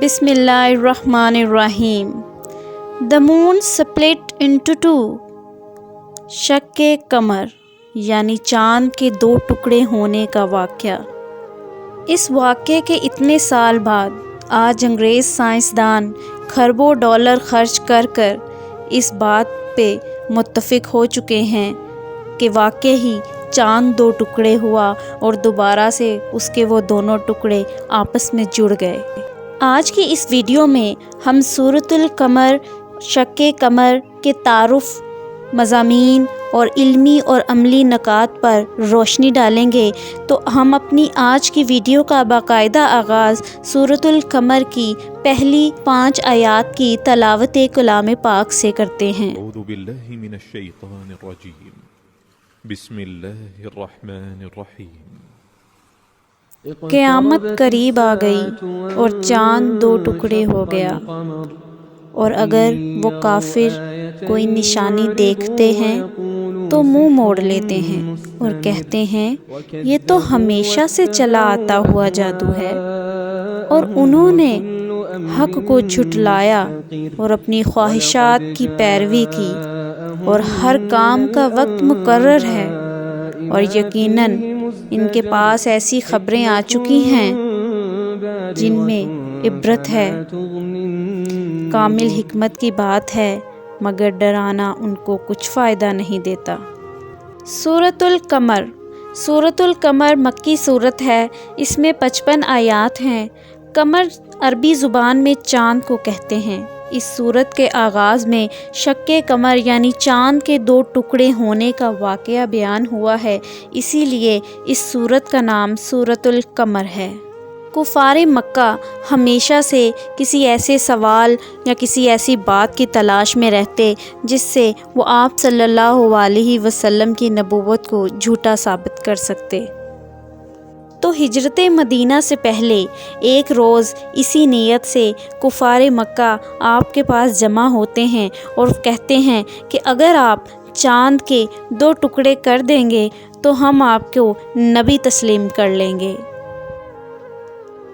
بسم اللہ الرحمن الرحیم۔ The moon split into two۔ شق قمر یعنی چاند کے دو ٹکڑے ہونے کا واقعہ۔ اس واقعے کے اتنے سال بعد آج انگریز سائنسدان کھربوں ڈالر خرچ کر اس بات پہ متفق ہو چکے ہیں کہ واقعی ہی چاند دو ٹکڑے ہوا اور دوبارہ سے اس کے وہ دونوں ٹکڑے آپس میں جڑ گئے۔ آج کی اس ویڈیو میں ہم سورۃ القمر، شق قمر کے تعارف، مضامین اور علمی اور عملی نکات پر روشنی ڈالیں گے۔ تو ہم اپنی آج کی ویڈیو کا باقاعدہ آغاز سورۃ القمر کی پہلی 5 آیات کی تلاوت کلام پاک سے کرتے ہیں۔ اعوذ باللہ من الشیطان الرجیم، بسم اللہ الرحمن الرحیم۔ قیامت قریب آ گئی اور چاند دو ٹکڑے ہو گیا، اور اگر وہ کافر کوئی نشانی دیکھتے ہیں تو منہ موڑ لیتے ہیں اور کہتے ہیں یہ تو ہمیشہ سے چلا آتا ہوا جادو ہے، اور انہوں نے حق کو جھٹلایا اور اپنی خواہشات کی پیروی کی، اور ہر کام کا وقت مقرر ہے، اور یقیناً ان کے پاس ایسی خبریں آ چکی ہیں جن میں عبرت ہے، کامل حکمت کی بات ہے، مگر ڈرانا ان کو کچھ فائدہ نہیں دیتا۔ سورۃ القمر۔ سورۃ القمر مکی سورت ہے، اس میں 55 آیات ہیں۔ قمر عربی زبان میں چاند کو کہتے ہیں۔ اس سورت کے آغاز میں شق قمر یعنی چاند کے دو ٹکڑے ہونے کا واقعہ بیان ہوا ہے، اسی لیے اس سورت کا نام سورۃ القمر ہے۔ کفار مکہ ہمیشہ سے کسی ایسے سوال یا کسی ایسی بات کی تلاش میں رہتے جس سے وہ آپ صلی اللہ علیہ وسلم کی نبوت کو جھوٹا ثابت کر سکتے۔ تو ہجرت مدینہ سے پہلے ایک روز اسی نیت سے کفار مکہ آپ کے پاس جمع ہوتے ہیں اور کہتے ہیں کہ اگر آپ چاند کے 2 ٹکڑے کر دیں گے تو ہم آپ کو نبی تسلیم کر لیں گے۔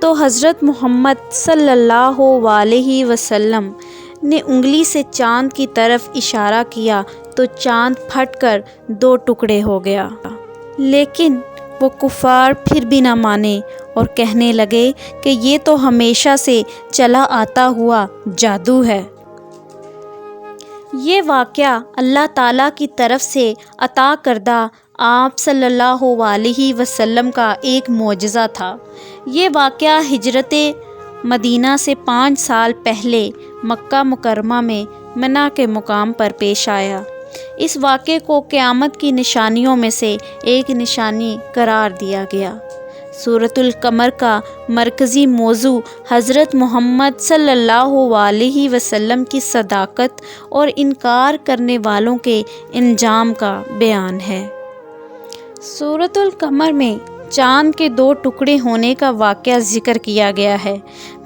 تو حضرت محمد صلی اللہ علیہ وسلم نے انگلی سے چاند کی طرف اشارہ کیا تو چاند پھٹ کر 2 ٹکڑے ہو گیا، لیکن وہ کفار پھر بھی نہ مانے اور کہنے لگے کہ یہ تو ہمیشہ سے چلا آتا ہوا جادو ہے۔ یہ واقعہ اللہ تعالیٰ کی طرف سے عطا کردہ آپ صلی اللہ علیہ وسلم کا ایک معجزہ تھا۔ یہ واقعہ ہجرت مدینہ سے 5 سال پہلے مکہ مکرمہ میں منی کے مقام پر پیش آیا۔ اس واقعے کو قیامت کی نشانیوں میں سے ایک نشانی قرار دیا گیا۔ سورۃ القمر کا مرکزی موضوع حضرت محمد صلی اللہ علیہ وسلم کی صداقت اور انکار کرنے والوں کے انجام کا بیان ہے۔ سورۃ القمر میں چاند کے 2 ٹکڑے ہونے کا واقعہ ذکر کیا گیا ہے۔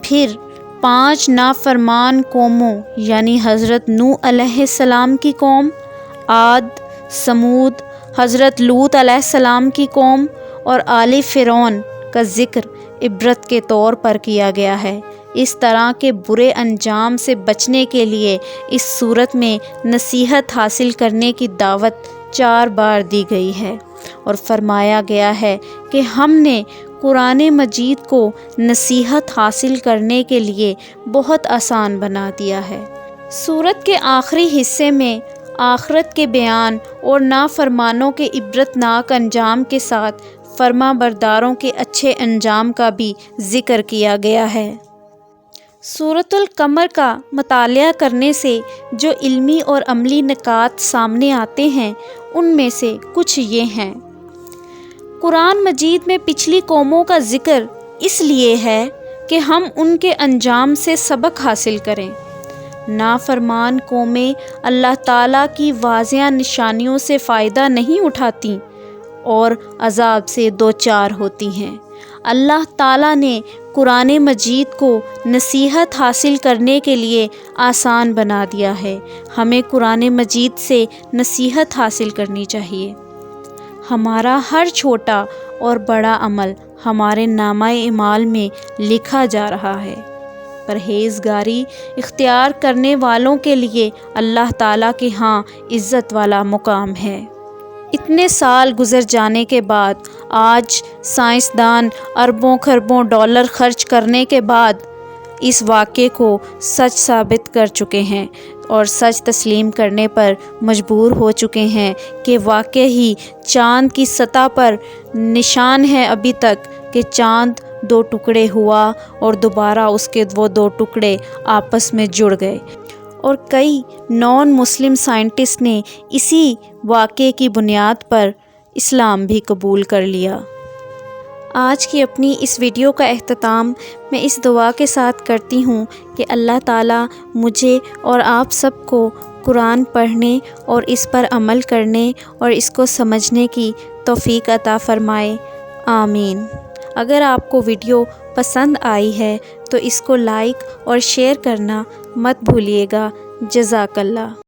پھر 5 نافرمان قوموں یعنی حضرت نوح علیہ السلام کی قوم، عاد، سمود، حضرت لوط علیہ السلام کی قوم اور آل فرعون کا ذکر عبرت کے طور پر کیا گیا ہے۔ اس طرح کے برے انجام سے بچنے کے لیے اس صورت میں نصیحت حاصل کرنے کی دعوت 4 بار دی گئی ہے، اور فرمایا گیا ہے کہ ہم نے قرآن مجید کو نصیحت حاصل کرنے کے لیے بہت آسان بنا دیا ہے۔ سورت کے آخری حصے میں آخرت کے بیان اور نافرمانوں کے عبرتناک انجام کے ساتھ فرما برداروں کے اچھے انجام کا بھی ذکر کیا گیا ہے۔ سورۃ القمر کا مطالعہ کرنے سے جو علمی اور عملی نکات سامنے آتے ہیں ان میں سے کچھ یہ ہیں۔ قرآن مجید میں پچھلی قوموں کا ذکر اس لیے ہے کہ ہم ان کے انجام سے سبق حاصل کریں۔ نافرمان قومیں اللہ تعالیٰ کی واضح نشانیوں سے فائدہ نہیں اٹھاتی اور عذاب سے دوچار ہوتی ہیں۔ اللہ تعالیٰ نے قرآن مجید کو نصیحت حاصل کرنے کے لیے آسان بنا دیا ہے۔ ہمیں قرآن مجید سے نصیحت حاصل کرنی چاہیے۔ ہمارا ہر چھوٹا اور بڑا عمل ہمارے نامہ اعمال میں لکھا جا رہا ہے۔ پرہیزگاری اختیار کرنے والوں کے لیے اللہ تعالیٰ کے ہاں عزت والا مقام ہے۔ اتنے سال گزر جانے کے بعد آج سائنسدان اربوں خربوں ڈالر خرچ کرنے کے بعد اس واقعے کو سچ ثابت کر چکے ہیں اور سچ تسلیم کرنے پر مجبور ہو چکے ہیں کہ واقعی ہی چاند کی سطح پر نشان ہے ابھی تک کہ چاند 2 ٹکڑے ہوا اور دوبارہ اس کے وہ 2 ٹکڑے آپس میں جڑ گئے، اور کئی نان مسلم سائنٹسٹ نے اسی واقعے کی بنیاد پر اسلام بھی قبول کر لیا۔ آج کی اپنی اس ویڈیو کا اختتام میں اس دعا کے ساتھ کرتی ہوں کہ اللہ تعالیٰ مجھے اور آپ سب کو قرآن پڑھنے اور اس پر عمل کرنے اور اس کو سمجھنے کی توفیق عطا فرمائے، آمین۔ اگر آپ کو ویڈیو پسند آئی ہے تو اس کو لائک اور شیئر کرنا مت بھولیے گا۔ جزاک اللہ۔